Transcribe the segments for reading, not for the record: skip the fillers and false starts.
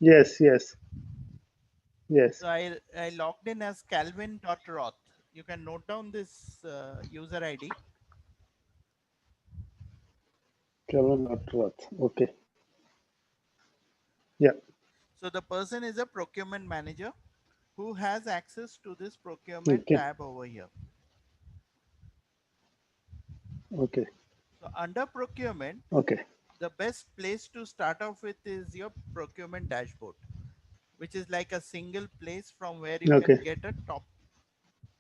Yes, yes, yes. So I logged in as Calvin.Roth. You can note down this user ID. Travel not worth. Okay. Yeah. So the person is a procurement manager who has access to this procurement Okay. tab over here. Okay. So under procurement, Okay. the best place to start off with is your procurement dashboard, which is like a single place from where you can Okay. get a top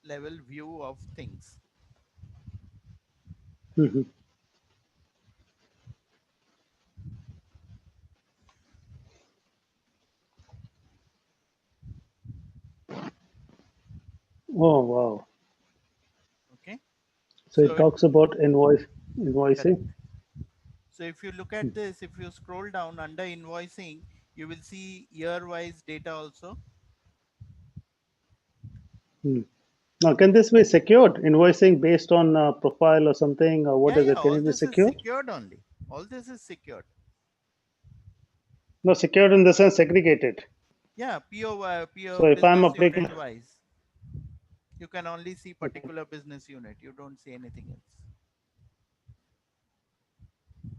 level view of things. Hmm. Oh wow. Okay. So it So it, talks about correct. invoicing. So if you look at this, if you scroll down under invoicing, you will see year wise data also. Hmm. Now, can this be secured? Invoicing based on profile or something, or what Yeah, is yeah, it? Can all it be this is secured? secured only. All this is secured. No, secured in the sense segregated. Yeah, PO So if I'm business updating, unit wise. You can only see particular business unit. You don't see anything else.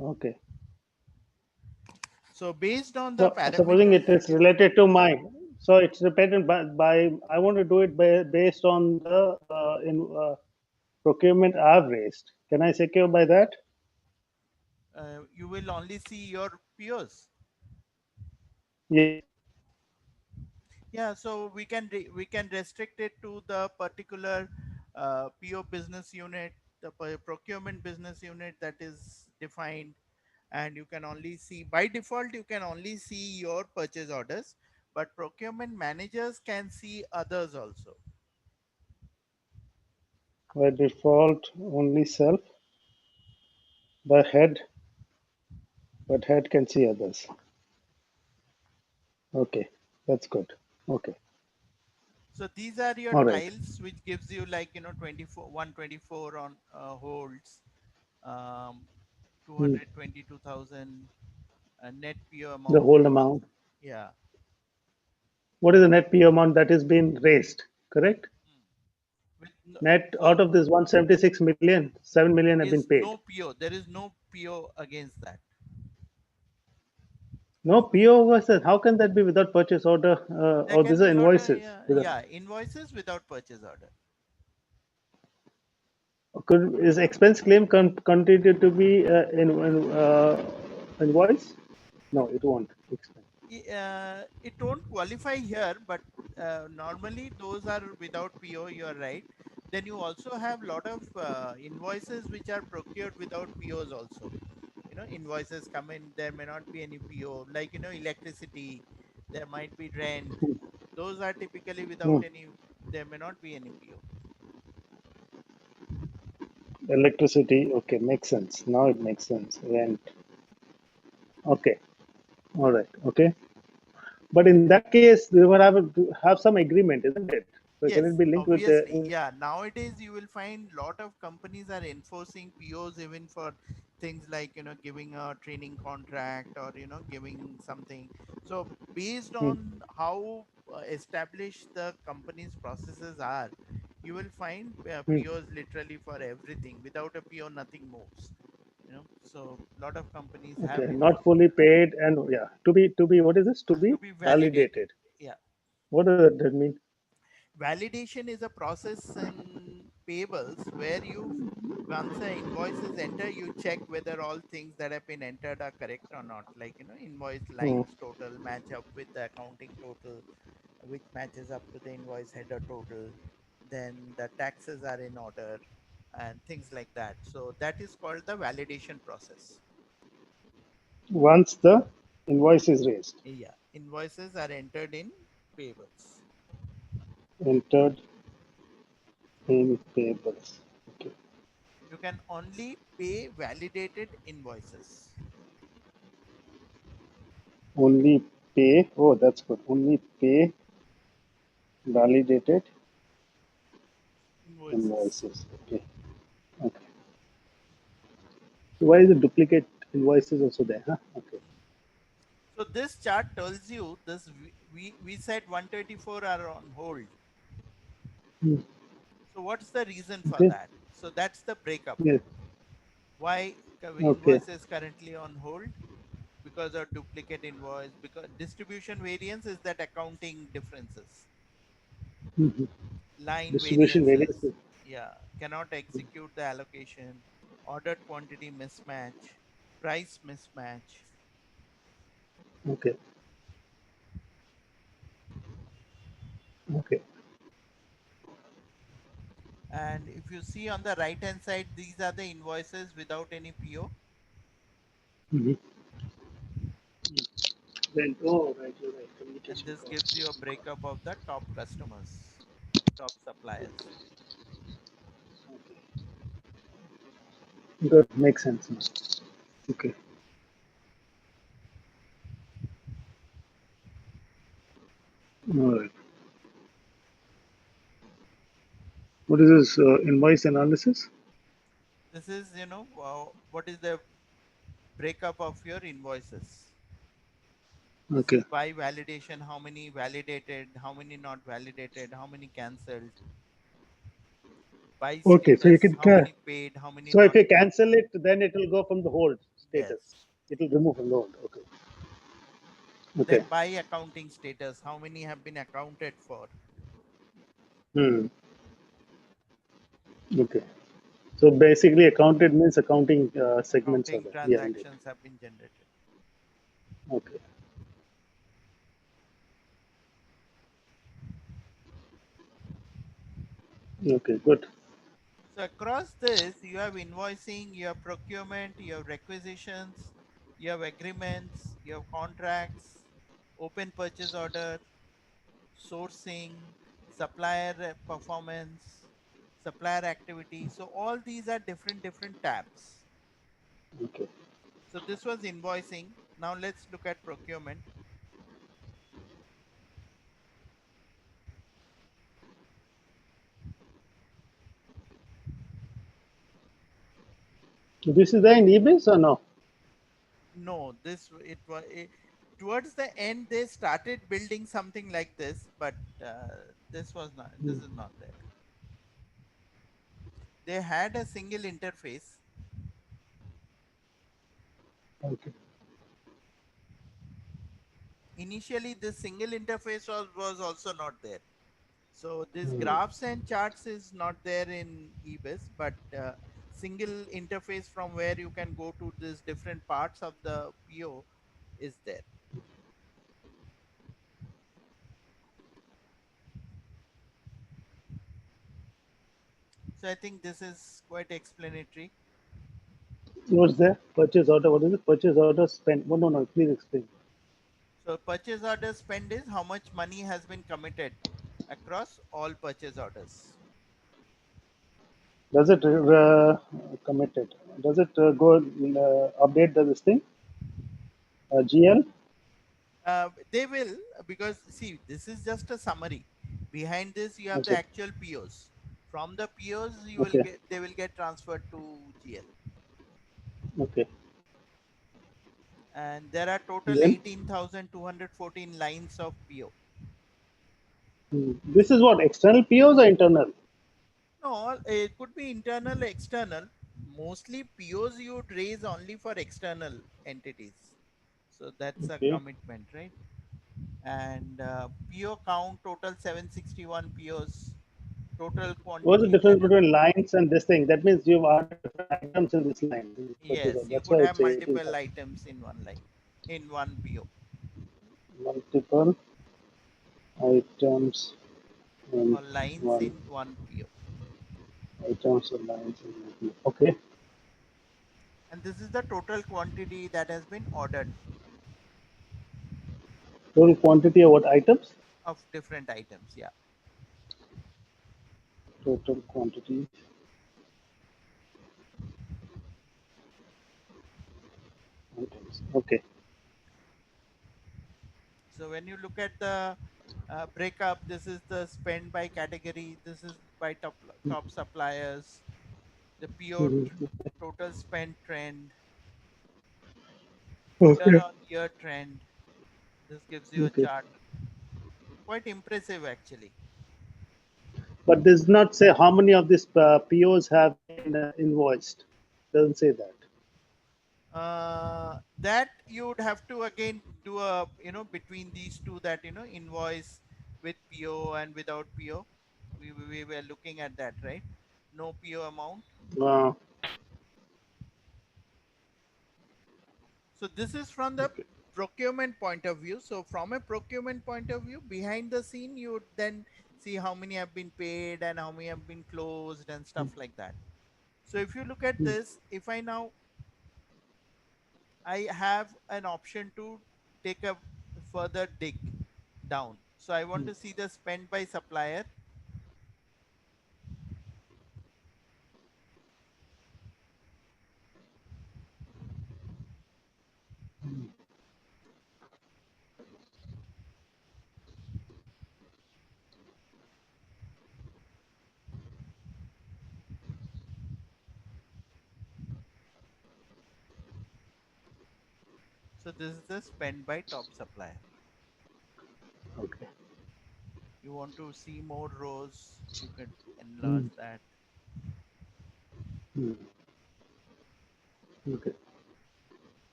okay. So based on the So supposing parameters it that is you related to my, so it's dependent by I want to do it based on the procurement I've raised. Can I secure by that? you will only see your POs. Yes. Yeah, so we can restrict it to the particular PO business unit, the procurement business unit that is defined, and you can only see by default you can only see your purchase orders, but procurement managers can see others also. By default, only self. By head, but head can see others. Okay, that's good. Okay, So these are your all right. tiles, which gives you like 24 124 on holds, um, Hmm. 222,000 net PO The amount. whole amount. Yeah. What is the net PO amount that is being raised? Correct. With no, Net out so of this 176 million, 7 million have been is paid. no PO. There is no PO against that. No PO was that. How can that be without purchase order? There Or can these are be lot of invoices. yeah invoices without purchase order. Is expense claim continued to be invoice? No, it won't. Expense. It don't qualify here, but normally those are without PO. You are right. Then you also have lot of invoices which are procured without POs also. Invoices come in, there may not be any PO, like electricity, there might be rent. Those are typically without Hmm. any, there may not be any PO. Electricity. Okay, makes sense. Now it makes sense. Rent. Okay. All right. Okay. But in that case, we would have some agreement, isn't it? So can Yes, it be linked with obviously. the? Yeah, nowadays you will find lot of companies are enforcing POs even for things like, giving a training contract or, giving something. So based Hmm. on how established the company's processes are, you will find Hmm. POs literally for everything. Without a PO, nothing moves. So lot of companies have Okay. in Not fully paid and yeah. To be what is this? To to be be validated. validated. Yeah. What does that mean? Validation is a process in payables where you, once the invoice is entered, you check whether all things that have been entered are correct or not. Like, invoice Hmm. lines total match up with the accounting total, which matches up to the invoice header total. Then the taxes are in order and things like that. So that is called the validation process. Once the invoice is raised, Yeah. Invoices are entered in payables. entered in payables. Okay. You can only pay validated invoices. Only pay. Oh, that's good. Only pay validated Invoices. invoices. Okay. Okay. So why is the duplicate invoices also there? Huh? Okay. So this chart tells you this. We said 124 are on hold. Hmm. So what's the reason for Okay. that? So that's the breakup. Yes. Why Okay. invoice is currently on hold? Because of duplicate invoice. Because distribution variance is that accounting differences. Mhm. Line Distribution variances. variances. Yeah, cannot execute the allocation. Ordered quantity mismatch. Price mismatch. Okay. Okay. And if you see on the right hand side, these are the invoices without any PO. Mhm. Then, oh, right, you're right. And Communication this gives you a costs. breakup of the top customers, top suppliers. Okay. Good. Makes sense now. Okay. All right. What is this invoice analysis? This is, what is the breakup of your invoices. This is Okay. by validation, how many validated, how many not validated, how many cancelled, by Okay. So you status, can. how many paid, how many So if not you paid. cancel it, then it will go from the hold Yes. status. It will remove from the hold. Okay. Okay. Then by accounting status, how many have been accounted for. Hmm. Okay. So basically, accounted means accounting segments are Accounting there behind it. transactions have been generated. Okay. Okay. Good. So across this, you have invoicing, you have procurement, you have requisitions, you have agreements, you have contracts, open purchase order, sourcing, supplier performance, supplier activity. So all these are different tabs. Okay. So this was invoicing. Now let's look at procurement. So this is there in eBay or no? No, this it was towards the end they started building something like this, but this was not. Hmm. This is not there. They had a single interface. Okay. Initially, this single interface was also not there. So this Hmm. graphs and charts is not there in EBIS, but single interface from where you can go to these different parts of the PO is there. So I think this is quite explanatory. What's there? Purchase order. What is it? Purchase order spend. Oh, no, no. Please explain. So purchase order spend is how much money has been committed across all purchase orders. Does it committed? Does it go update this thing? GL? They will, because see, this is just a summary. Behind this, you have the Okay. actual POs. From the POs, you will Okay. get they will get transferred to GL, Okay. and there are total Then 18,214 lines of PO. this is what external POs or internal? No, it could be internal, external. Mostly POs you would raise only for external entities. So that's a Okay. commitment, right? And PO count total 761 POs. Total What's the quantity that difference has. between lines and this thing? That means you've added different items in this line. In this purchase order. Yes, you That's could why have it's multiple 18,000. items in one line, in one PO. Multiple items in Or lines one in one PO. items or lines in one. Okay. And this is the total quantity that has been ordered Total quantity of what items? of different items. Yeah. Total quantity items. Okay. So when you look at the breakup, this is the spend by category. This is by top suppliers. The PO Mhm. total spend trend, Okay. year-on-year trend. This gives you a Okay. chart. Quite impressive, actually. But does not say how many of these POs have been invoiced. Doesn't say that. That you would have to again do a, between these two, that, invoice with PO and without PO. We were looking at that, right? No PO amount. Uh, So this is from the okay. procurement point of view. So from a procurement point of view, behind the scene, you would then see how many have been paid and how many have been closed and stuff like that. So if you look at Hmm. this, if I have an option to take a further dig down. So I want to see the spend by supplier. So this is the spend by top supplier. Okay. You want to see more rows, you could enlarge Hmm. that. Hmm. Okay.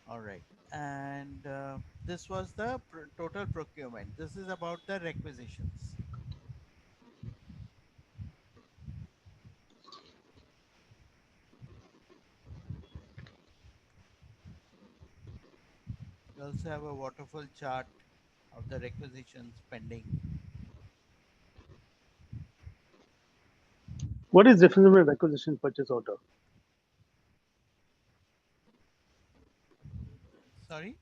All right. And this was the total procurement. This is about the requisitions. You also have a waterfall chart of the requisitions pending. What is difference between requisition purchase order? Sorry?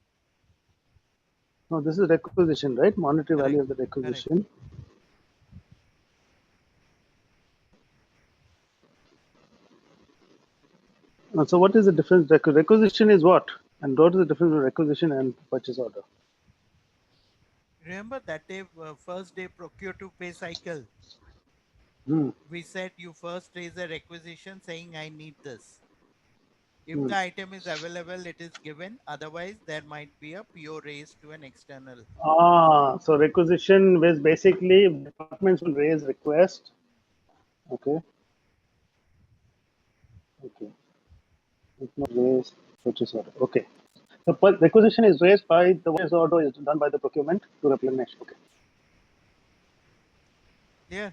No, this is requisition, right? Monetary Correct. value of the Correct. requisition. So what is the difference? Requisition is what? And what is the difference between requisition and purchase order? Remember that day, first day procure to pay cycle, Hmm. we said you first raise a requisition saying I need this. If Hmm. the item is available, it is given. Otherwise, there might be a PO raised to an external. So requisition is basically departments will raise request. Okay. Okay. It's not raised purchase order. Okay. The requisition is raised by the purchase order is done by the procurement to replenish. Okay. Yeah.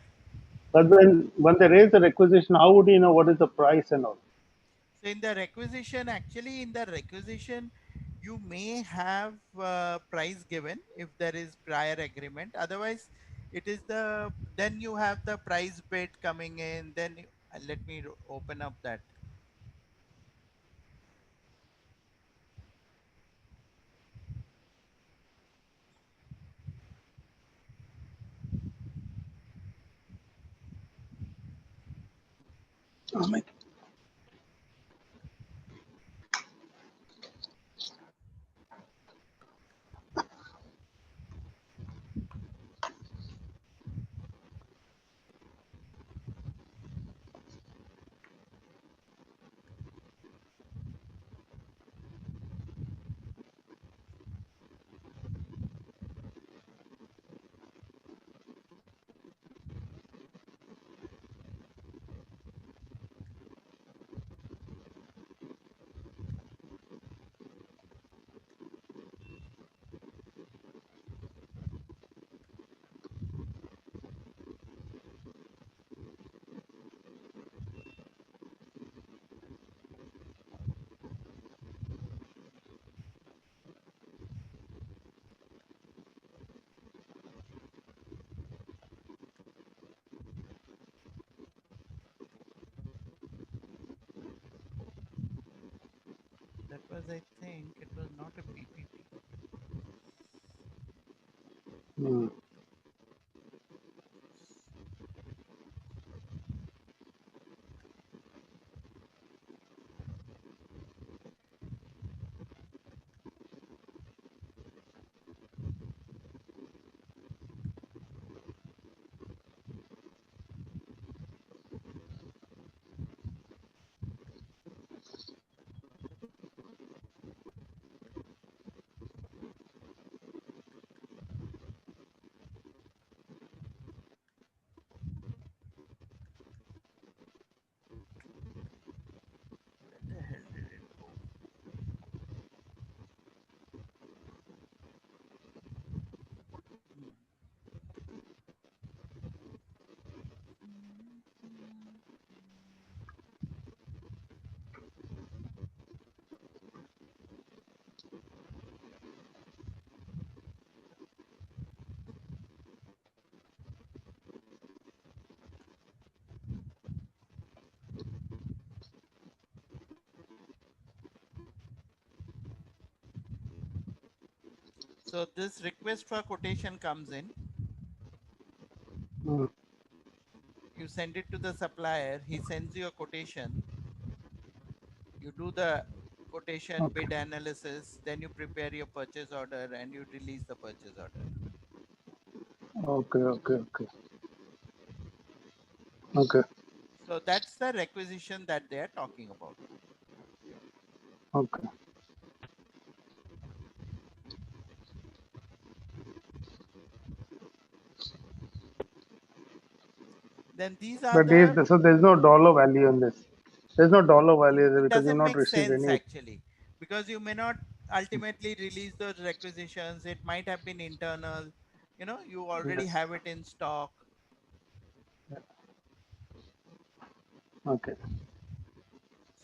But when they raise the requisition, how would you know what is the price and all? So in the requisition, actually in the requisition, you may have price given if there is prior agreement. Otherwise, it is then you have the price bid coming in. Then let me open up that. Oh my. That was, I think, it was not a PPT. Hmm. So this request for quotation comes in. Mm. You send it to the supplier. He sends you a quotation. You do the quotation Okay. bid analysis. Then you prepare your purchase order and you release the purchase order. Okay. Okay. Okay. Okay. So that's the requisition that they are talking about. Okay. Then these are But the, so there's no dollar value in this. There's no dollar value it because you've doesn't not make received sense any. actually, because you may not ultimately release those requisitions. It might have been internal, you already Yes. have it in stock. Okay.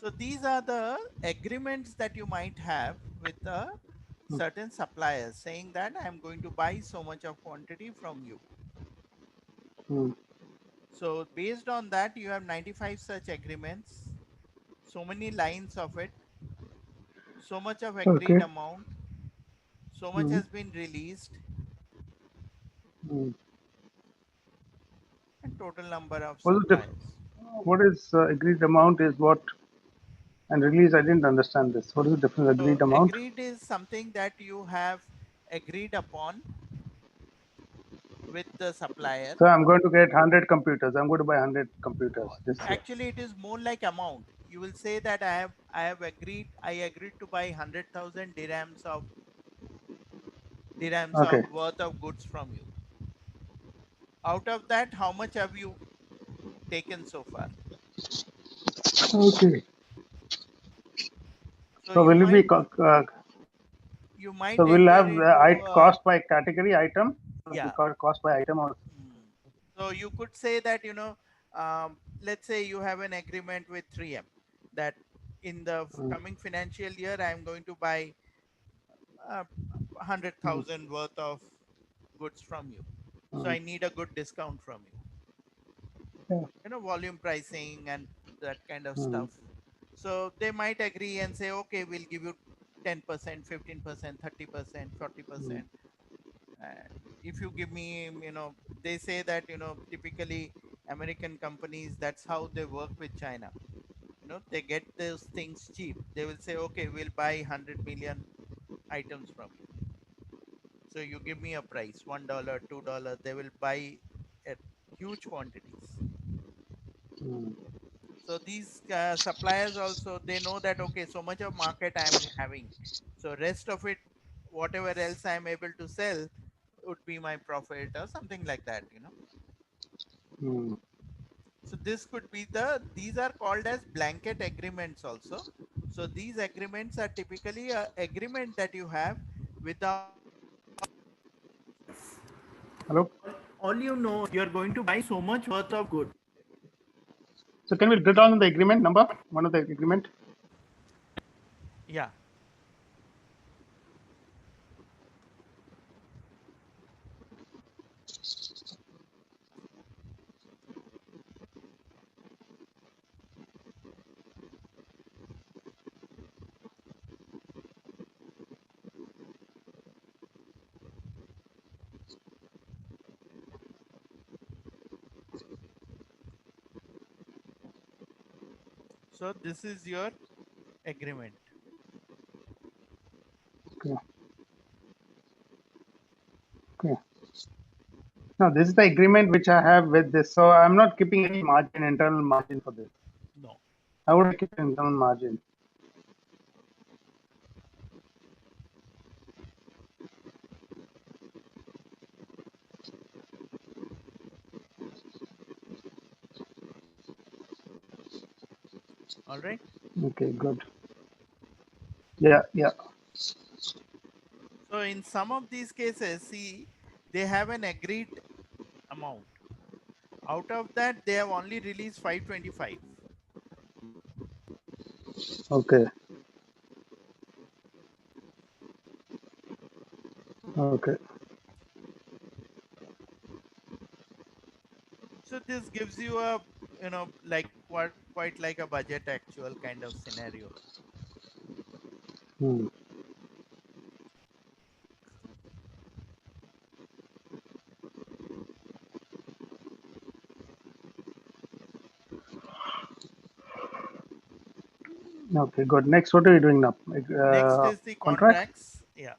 So these are the agreements that you might have with a Mm. certain suppliers saying that I'm going to buy so much of quantity from you. Mm. So based on that, you have 95 such agreements, so many lines of it, so much of agreed Okay. amount, so much Mm. has been released, Mm. and total number of What is suppliers. what is agreed amount is what and release? I didn't understand this. What is the difference? So Agreed amount. agreed is something that you have agreed upon with the supplier. So I'm going to get 100 computers. I'm going to buy 100 computers this year. Actually, it is more like amount. You will say that I agreed to buy 100,000 dirhams Okay. of worth of goods from you. Out of that, how much have you taken so far? Okay. So So will it be you might so we'll enter have into cost by category item? Will it be yeah. cost by item or? Mm. So you could say that, let's say you have an agreement with 3M that in the Mm. coming financial year, I'm going to buy uh, Mm. 100,000 worth of goods from you. So Mm. I need a good discount from you, Yeah. volume pricing and that kind of Mm. stuff. So they might agree and say, okay, we'll give you 10%, 15%, 30%, Mm. 40%. And if you give me, they say that, typically American companies, that's how they work with China. They get those things cheap. They will say, okay, we'll buy 100 million items from you. So you give me a price, $1, $2, they will buy at huge quantities. Mm. So these suppliers also, they know that, okay, so much of market I'm having. So rest of it, whatever else I'm able to sell would be my profit or something like that. Mm. So this could be these are called as blanket agreements also. So these agreements are typically a agreement that you have without, Hello. all you know, you're going to buy so much worth of good. So can we get on the agreement number? One of the agreement. Yeah. So this is your agreement. Okay. Okay. Now this is the agreement which I have with this. So I'm not keeping any margin, internal margin for this. No. I would keep an internal margin. All right. Okay, good. Yeah, yeah. So in some of these cases, see, they have an agreed amount. Out of that, they have only released 525. Okay. Okay. So this gives you a, like quite like a budget actual kind of scenario. Hmm. Okay, good. Next, what are you doing now? Next is the Contract? contracts. Yeah.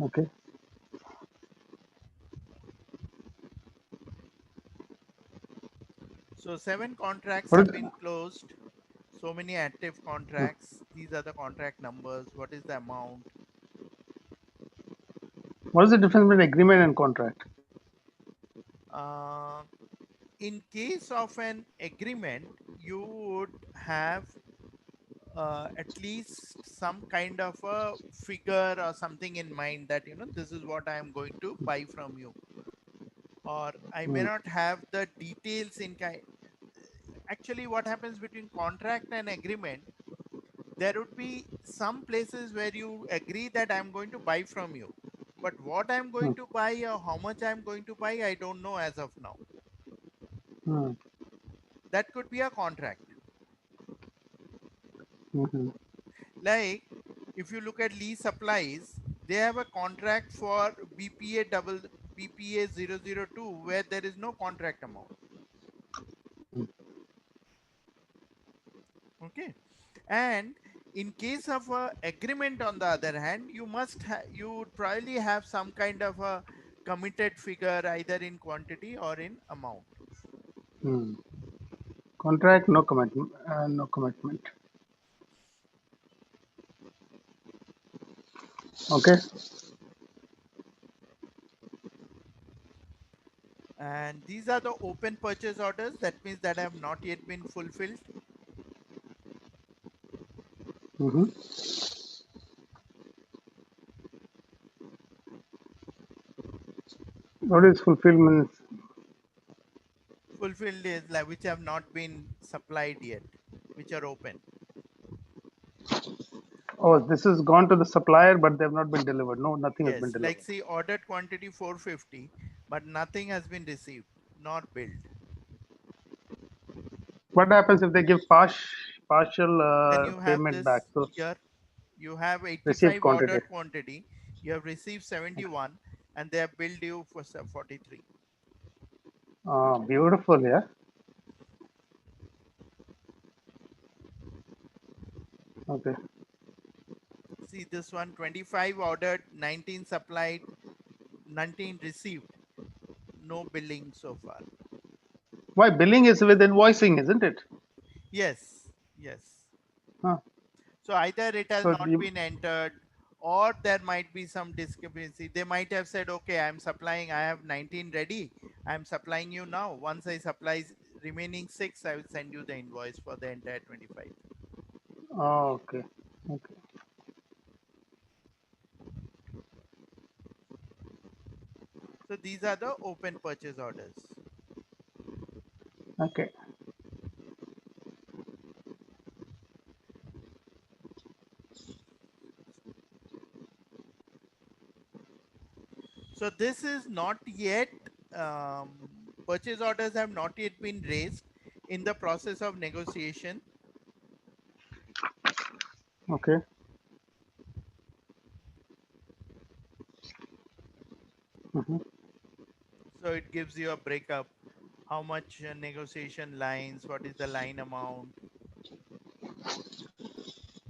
Okay. So 7 contracts What have is, been closed. So many active contracts. These are the contract numbers. What is the amount? what is the difference between agreement and contract? Uh, in case of an agreement, you would have at least some kind of a figure or something in mind that, this is what I am going to buy from you. Or I may Hmm. not have the details in kind. Actually, what happens between contract and agreement, there would be some places where you agree that I'm going to buy from you. But what I'm Hmm. going to buy or how much I'm going to buy, I don't know as of now. Hmm. That could be a contract. Hmm. Like if you look at Lee Supplies, they have a contract for BPA 002 where there is no contract amount. Okay. And in case of a agreement, on the other hand, you would probably have some kind of a committed figure either in quantity or in amount. Hmm. Contract, no commitment. No commitment. Okay. And these are the open purchase orders. That means that have not yet been fulfilled. Hmm. What is fulfillment? Fulfilled is like which have not been supplied yet, which are open. Oh, this has gone to the supplier, but they have not been delivered. No, nothing has been Yes, like delivered. see ordered quantity 450, but nothing has been received nor billed. What happens if they give partial Then you have payment back? this So here. You have received 85 quantity. ordered quantity. You have received 71, and they have billed you for 43. Beautiful, yeah. Okay. See this one 25 ordered, 19 supplied, 19 received. No billing so far. Why billing is with invoicing, isn't it? Yes, yes. Huh. So either it has So not you, been entered or there might be some discrepancy. They might have said, okay, I'm supplying, I have 19 ready. I'm supplying you now. Once I supply remaining 6, I will send you the invoice for the entire 25. okay. Okay. So these are the open purchase orders. Okay. So this is not yet, purchase orders have not yet been raised in the process of negotiation. Okay. Hmm. So it gives you a breakup, how much negotiation lines, what is the line amount.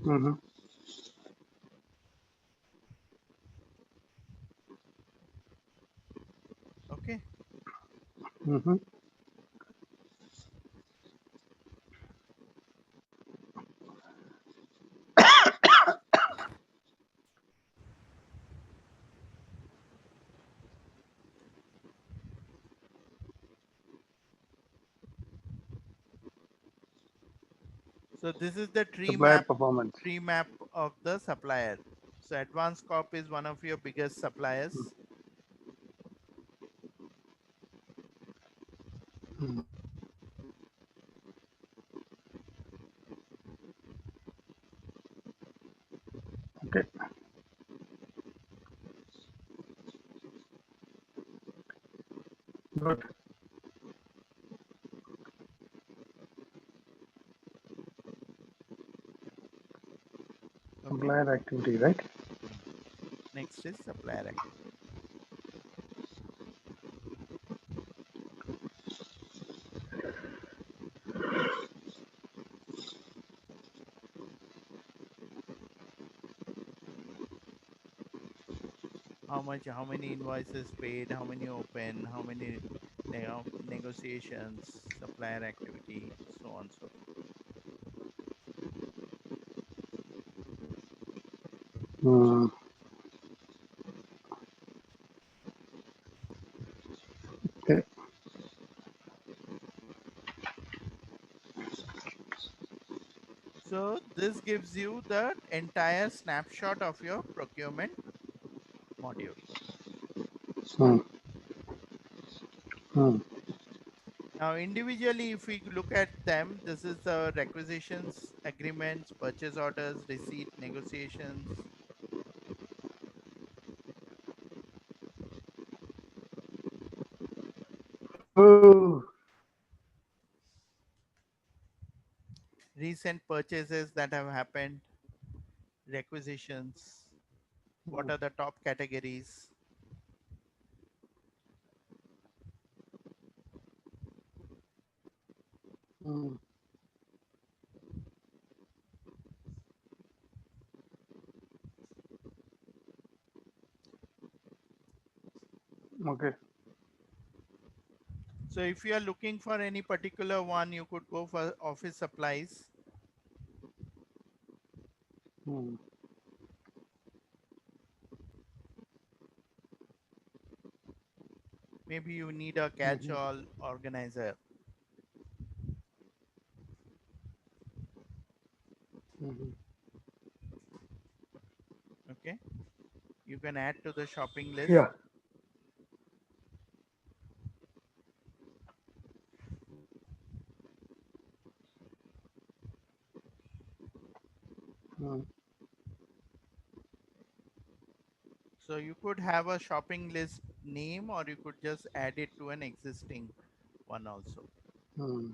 Hmm. Okay. Hmm. So this is the Supplier performance. tree map of the supplier. So Advanced Corp is one of your biggest suppliers. Hmm. Okay. Good. Okay. Supplier activity, right? Next is supplier activity. how many invoices paid, how many open, how many negotiations, supplier activity, so on and so forth. Hmm. Okay. So this gives you the entire snapshot of your procurement module. Hmm. Hmm. Now, individually, if we look at them, this is the requisitions, agreements, purchase orders, receipt, negotiations. Oh. Recent purchases that have happened, requisitions, what Hmm. are the top categories. Hmm. Okay. So if you are looking for any particular one, you could go for office supplies. Hmm. Maybe you need a Hmm. catch-all organizer. Hmm. Okay, you can add to the shopping list. Yeah. Hmm. So you could have a shopping list name, or you could just add it to an existing one also. Hmm.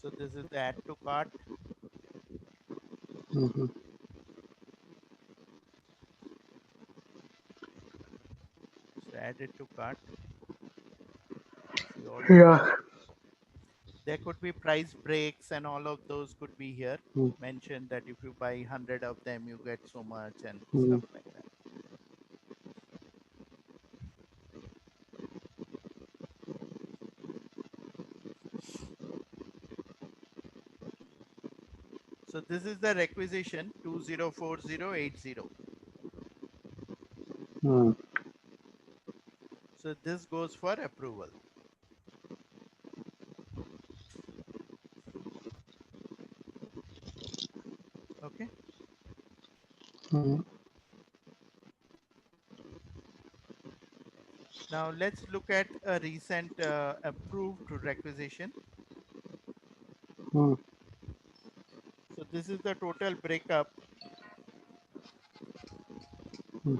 So this is the add to cart. Hmm. So add it to cart. See all the Yeah. things. There could be price breaks, and all of those could be here Hmm. mentioned, that if you buy 100 of them, you get so much and Hmm. stuff like that. So this is the requisition 204080. Hmm. So this goes for approval. Okay. Hmm. Now let's look at a recent approved requisition. Hmm. So this is the total breakup. Hmm.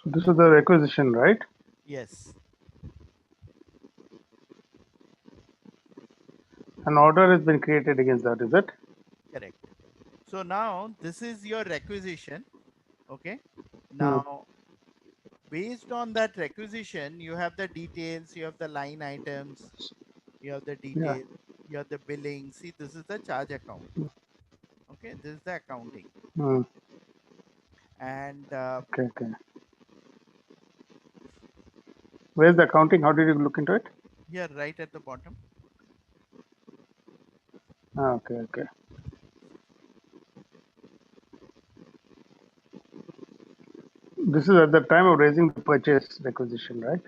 So this is the requisition, right? Yes, An order has been created against that, is it? correct. So now this is your requisition. Okay. Hmm. Now, based on that requisition, you have the details, you have the line items, you have the Yeah. detail, you have the billing. See, this is the charge account. Okay, this is the accounting. Hmm. And Okay. Okay. Where's the accounting? How did you look into it? here, right at the bottom. Ah, okay. Okay. This is at the time of raising the purchase requisition, right?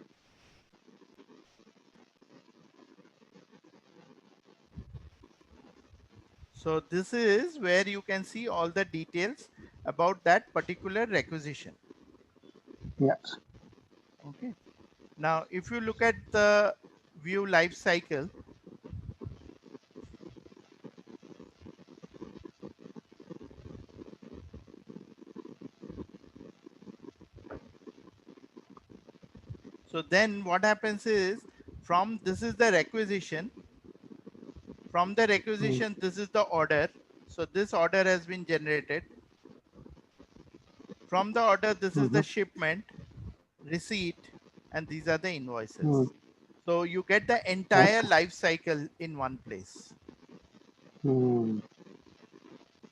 So this is where you can see all the details about that particular requisition. Yeah. Okay. Now, if you look at the view life cycle, so then what happens is, from this is the requisition. From the requisition, this is the order. So this order has been generated. From the order, this is the shipment, receipt, and these are the invoices. So you get the entire life cycle in one place.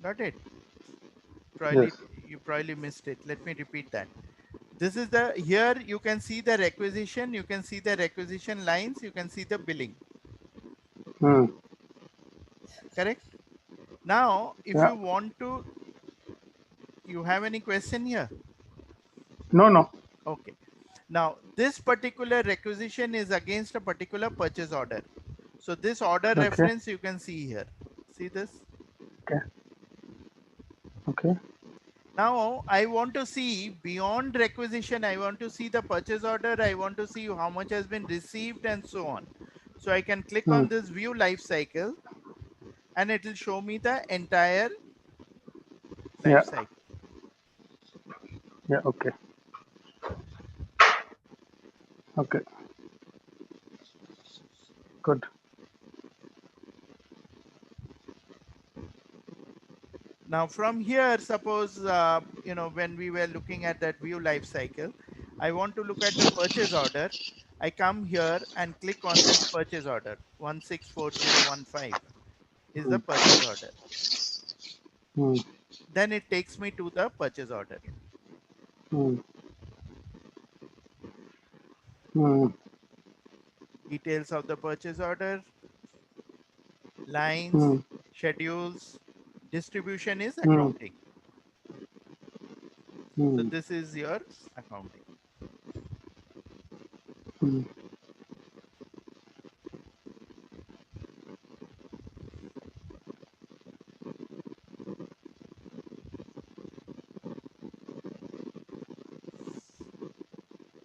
Got it? Yes. You probably missed it. Let me repeat that. This is the, here you can see the requisition, you can see the requisition lines, you can see the billing. Correct? Now, if Yeah. you want to, you have any question here? No, no. Okay. Now, this particular requisition is against a particular purchase order. So this order Okay. reference you can see here. See this? Okay. Okay. Now I want to see beyond requisition, I want to see the purchase order, I want to see how much has been received and so on. So I can click on this view life cycle and it will show me the entire life Yeah. cycle. Yeah. Okay. Okay. Good. Now from here, suppose, when we were looking at that view life cycle, I want to look at the purchase order. I come here and click on this purchase order. 164015 is the purchase order. Then it takes me to the purchase order. Details of the purchase order, lines, schedules, distribution is accounting. So this is your accounting.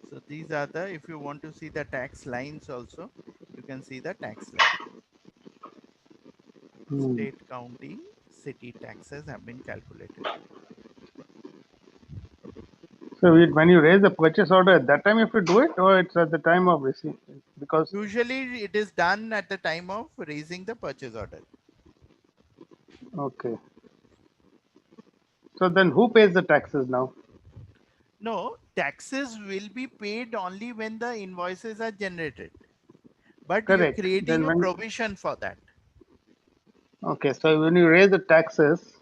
So these are the, if you want to see the tax lines also, you can see the tax line. State, county, city taxes have been calculated. So when you raise the purchase order, at that time you have to do it, or it's at the time of receipt? Because Usually it is done at the time of raising the purchase order. okay. So then who pays the taxes now? No, taxes will be paid only when the invoices are generated. But you're Correct. creating Then a when provision for that. okay, so when you raise the taxes,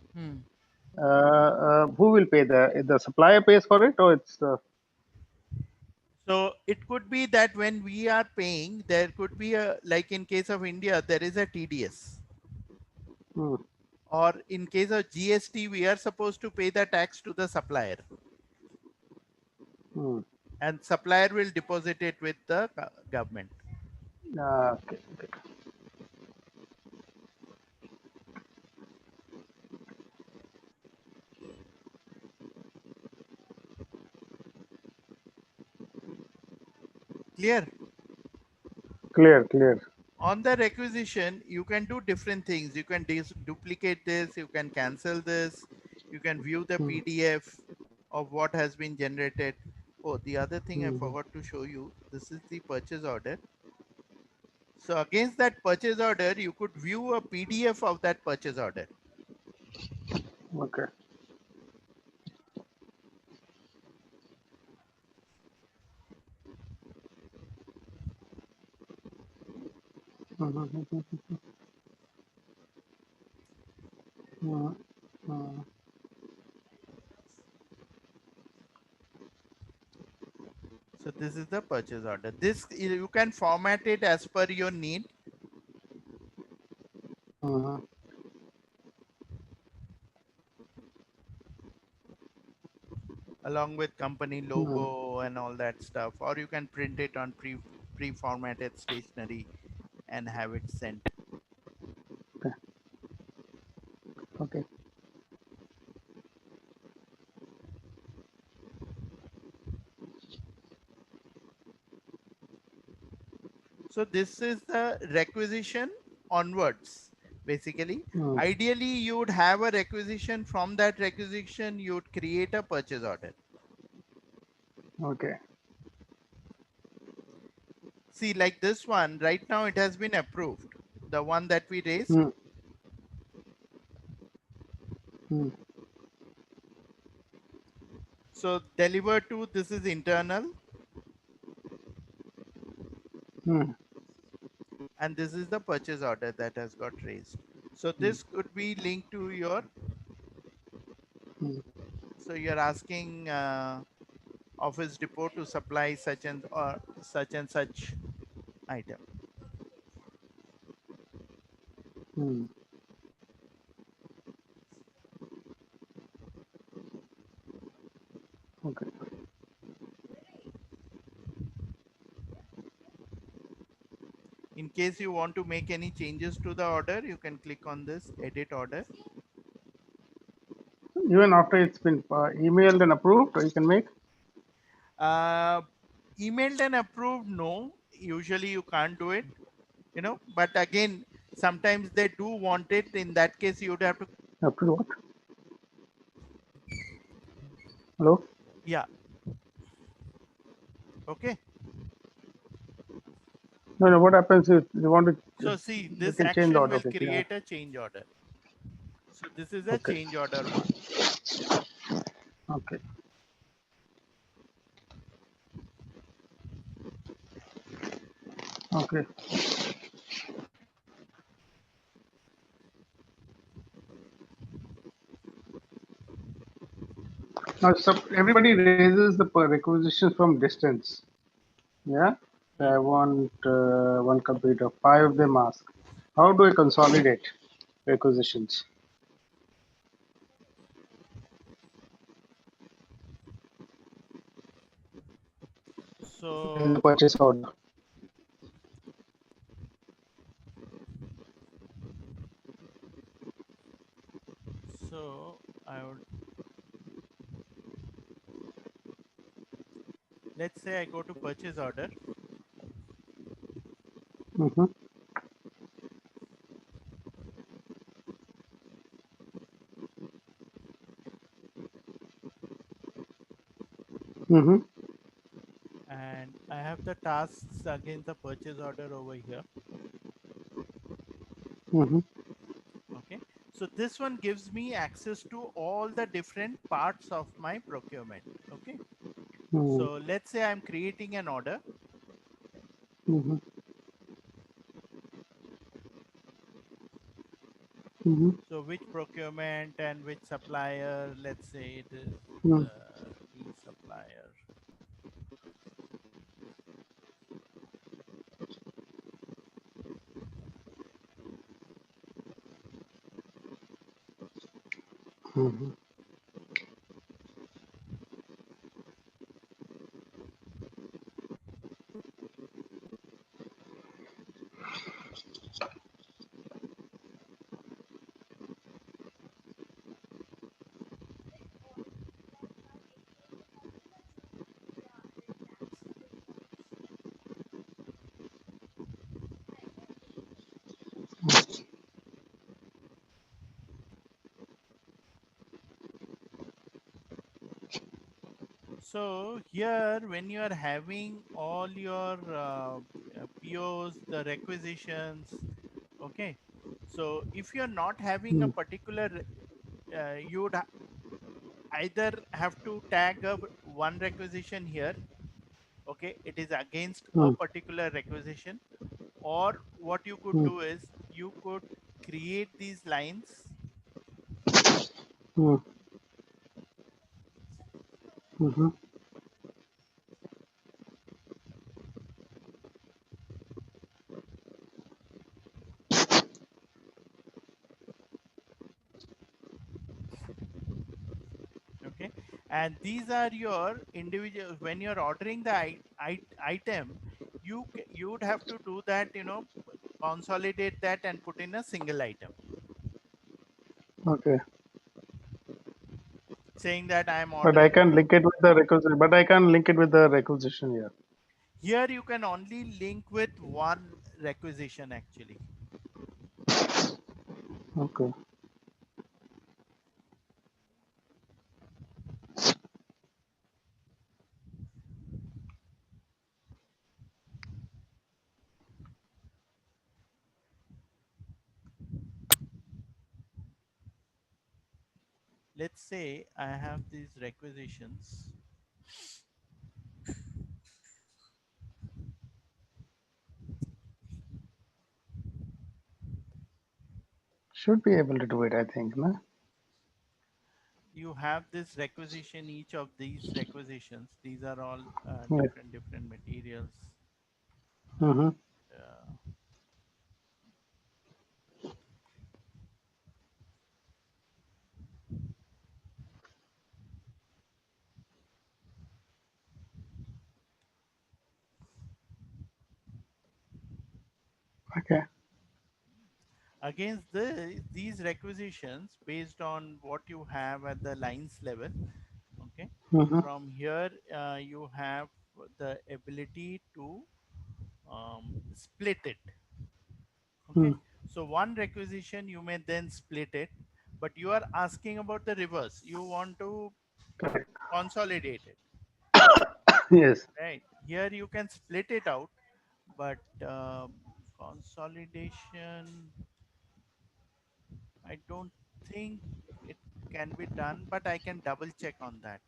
who will pay the supplier pays for it, or it's So it could be that when we are paying, there could be a, like in case of India, there is a TDS. Or in case of GST, we are supposed to pay the tax to the supplier. And supplier will deposit it with the government. okay. Clear? Clear. On the requisition, you can do different things. You can duplicate this, you can cancel this, you can view the PDF of what has been generated. Oh, the other thing I forgot to show you, this is the purchase order. So against that purchase order, you could view a PDF of that purchase order. Okay. So this is the purchase order. This you can format it as per your need. Along with company logo and all that stuff, or you can print it on pre-formatted stationery and have it sent. Okay. So this is the requisition onwards. Basically, ideally you would have a requisition. From that requisition, you would create a purchase order. Okay. See, like this one, right now it has been approved. the one that we raised. Hmm. Hmm. So deliver to, this is internal, Hmm. and this is the purchase order that has got raised. So this could be linked to your, Hmm. so you're asking Office Depot to supply such and such item. Hmm. Okay. In case you want to make any changes to the order, you can click on this edit order. Even after it's been emailed and approved, you can make. Uh, emailed and approved, no, usually you can't do it, you know, but again, sometimes they do want it. In that case, you would have to, Approve what? Hello? yeah, okay. No, no. What happens if you want to? So see, They this can change the action order. will Okay. Yeah. create a change order. So this is a Okay. change order one. Okay. Okay. Now, everybody raises the requisitions from distance. Yeah. Hmm. I want one computer. Five of them ask. How do I consolidate requisitions in the So, purchase order? so I would, let's say I go to purchase order. Mm-hmm. Mm-hmm. And I have the tasks against the purchase order over here. Mm-hmm. Okay. So this one gives me access to all the different parts of my procurement. Okay. So let's say I'm creating an order. Mm-hmm. Mm-hmm. So which procurement and which supplier, let's say it is Mm-hmm. the supplier. Mm-hmm. So here, when you are having all your POs, the requisitions, okay. So if you're not having a particular, you would either have to tag up one requisition here, okay, it is against a particular requisition, or what you could do is you could create these lines. Mm-hmm. Okay, and these are your individual, when you're ordering the item, you would have to do that, you know, consolidate that and put in a single item, Okay. saying that I am But I ordering. can link it with the requisition. But I can link it with the requisition here. Here you can only link with one requisition actually. Okay. let's say I have these requisitions. Should be able to do it, I think, no? You have this requisition, each of these requisitions, these are all Yes. different materials. Mm-hmm. uh, Okay. Against these requisitions, based on what you have at the lines level, okay, Mm-hmm. from here you have the ability to split it. Okay, Mm. so one requisition you may then split it, but you are asking about the reverse, you want to Correct. consolidate it, Yes. right? Here you can split it out, but consolidation, I don't think it can be done, but I can double check on that.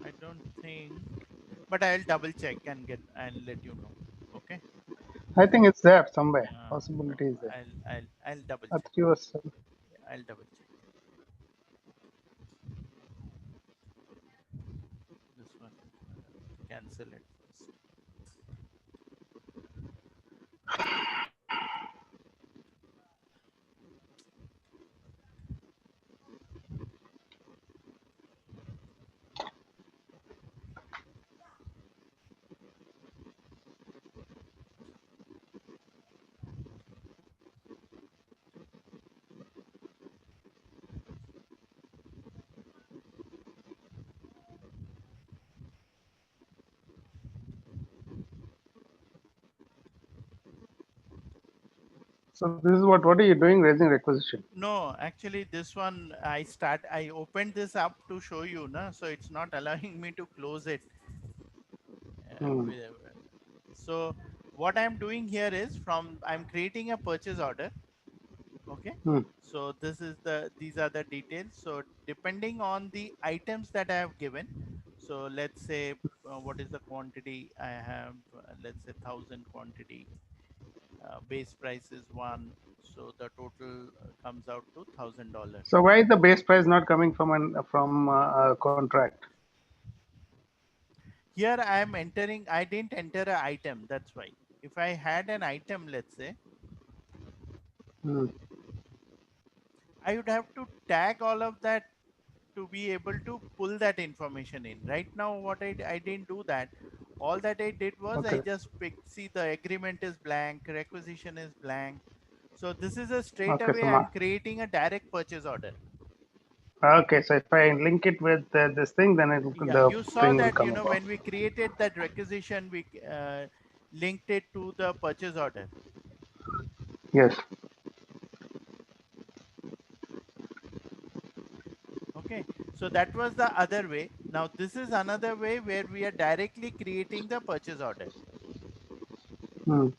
I don't think, but I'll double check and get and let you know. Okay. I think it's there somewhere. No, Possibility is there. I'll double I check. thought you was, Yeah, I'll double check. This one, cancel it first. so this is what are you doing raising requisition? No, actually, this one I opened this up to show you, na, so it's not allowing me to close it. Hmm. So what I'm doing here is I'm creating a purchase order. Okay, Hmm. so these are the details. So depending on the items that I have given, so let's say what is the quantity I have, let's say 1,000 quantity, base price is 1, so the total comes out to $1,000. So why is the base price not coming from a contract? Here I am entering, I didn't enter an item, that's why. If I had an item, let's say, Hmm. I would have to tag all of that to be able to pull that information in. Right now, I didn't do that. All that I did was I Okay. just picked, see the agreement is blank, requisition is blank. So this is a straight Okay. away, I'm creating a direct purchase order. Okay. So if I link it with this thing, then Yeah, the you saw thing will that, come about. when we created that requisition, we linked it to the purchase order. Yes. Okay, so that was the other way. Now this is another way where we are directly creating the purchase order. Hmm.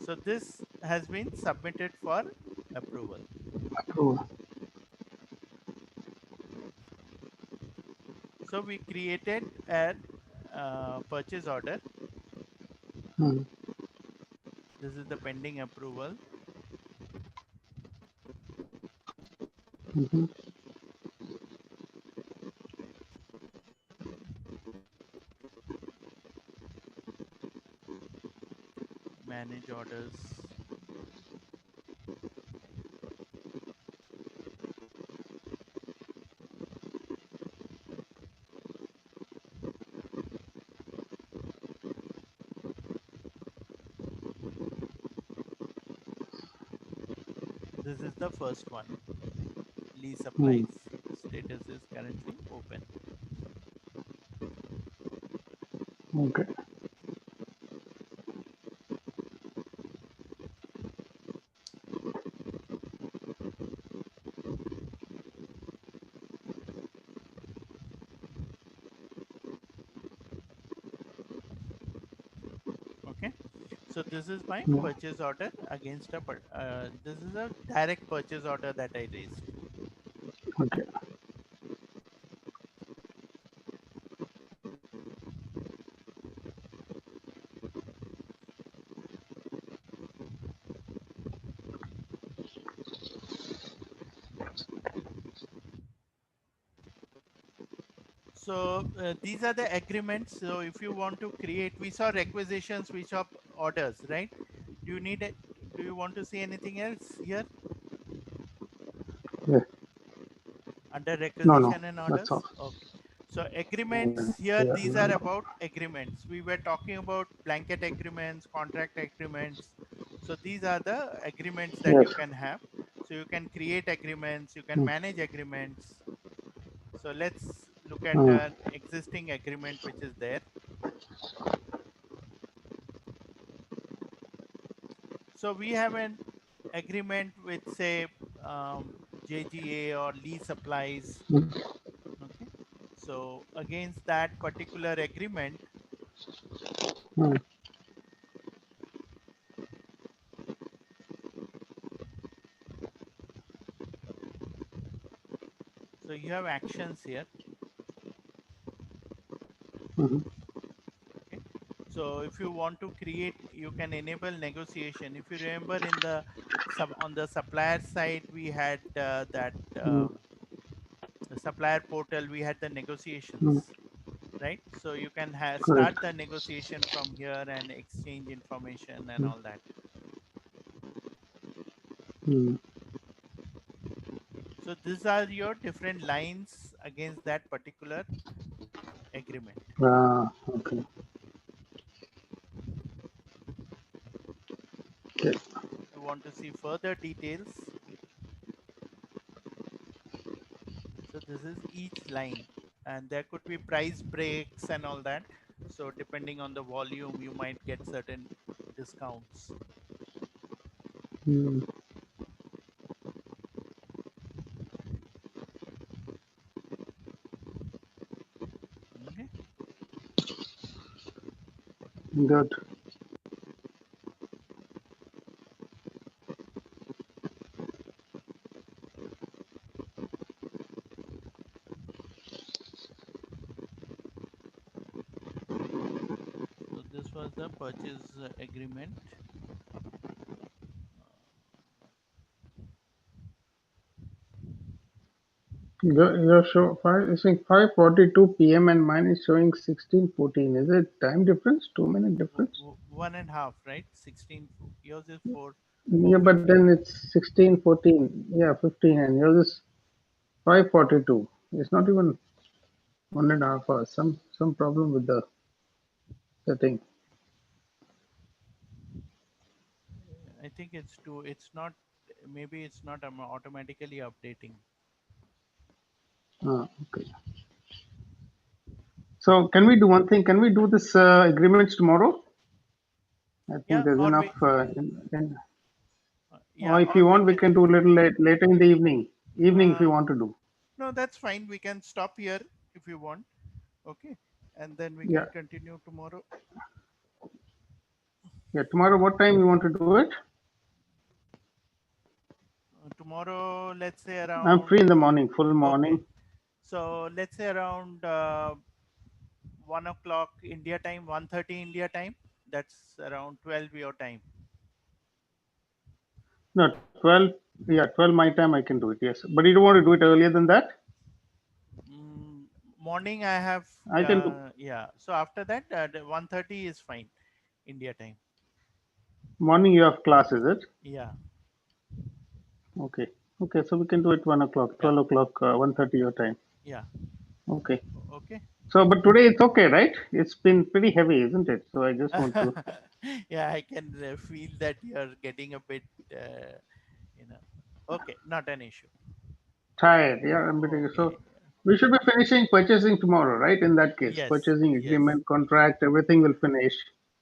So this has been submitted for approval. Approve. So we created a purchase order. Hmm. This is the pending approval. Mm-hmm. Manage orders. this is the first one. Lease supplies status is currently open. Okay. Okay. So this is my Yeah. purchase order against a, this is a direct purchase order that I raised. Okay. So these are the agreements. So if you want to create, we saw requisitions, we saw orders, right? Do you need it? Do you want to see anything else here Yeah. under No, no, requisition and that's orders? all. Okay. So agreements here, Yeah. these are about agreements. We were talking about blanket agreements, contract agreements. So these are the agreements that Yes. you can have. So you can create agreements, you can manage agreements. So let's look at Mm. an existing agreement which is there. So we have an agreement with say JGA or Lee Supplies. Okay. So against that particular agreement, Mm. so you have actions here. Mm-hmm. Okay. So if you want to create, you can enable negotiation. If you remember in the on the supplier side, we had that Mm. the supplier portal, we had the Mm. negotiations, right? So you can start Correct. the negotiation from here and exchange information and Mm. all that. Mm. So these are your different lines against that particular agreement. Okay. Okay. If you want to see further details, so this is each line, and there could be price breaks and all that. So depending on the volume, you might get certain discounts. Mm. Okay. Good. So this was the purchase agreement. Your show five is saying 5:42 p.m. and mine is showing 16:14. Is it time difference? 2 minute difference? 1.5, right? 16. Yours is 4, Yeah, but 4:15. then it's 16:14. Yeah, 15, and yours is 5:42. It's not even 1.5 hours. Some problem with the setting. I think it's 2. It's not. Maybe it's not automatically updating. Okay. So can we do one thing? Can we do this agreements tomorrow? I think Yeah, there's or enough. we. Or Yeah, if you or we want, we can. can do a little later in the evening. Evening, if you Uh, want to do. no, that's fine. We can stop here if you want. Okay, and then we Yeah. can continue tomorrow. Yeah. Tomorrow, what time you want to do it? Tomorrow, let's say I'm free around. in the morning, full Okay, morning. so let's say around 1 o'clock India time, 1:30 India time. That's around 12 your time. No, 12. Yeah, 12 my time. I can do it. Yes, but you don't want to do it earlier than that. Mm, morning I have. I can do Yeah. So after that, 1:30 is fine India time. morning. You have class, is it? Yeah. Okay. Okay. So we can do it 1 o'clock, Yeah. 12 o'clock, 1:30 your time. Yeah. Okay. Okay. So, but today it's okay, right? It's been pretty heavy, isn't it? So I just want to. Yeah, I can feel that you're getting a bit, you know. Okay, not an issue. Tired. Yeah, I'm between. Okay. So we should be finishing purchasing tomorrow, right? In that case, Yes. purchasing Yes. agreement, contract, everything will finish.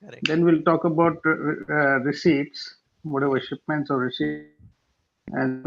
Correct. Then we'll talk about receipts, whatever Correct. shipments or receipts, and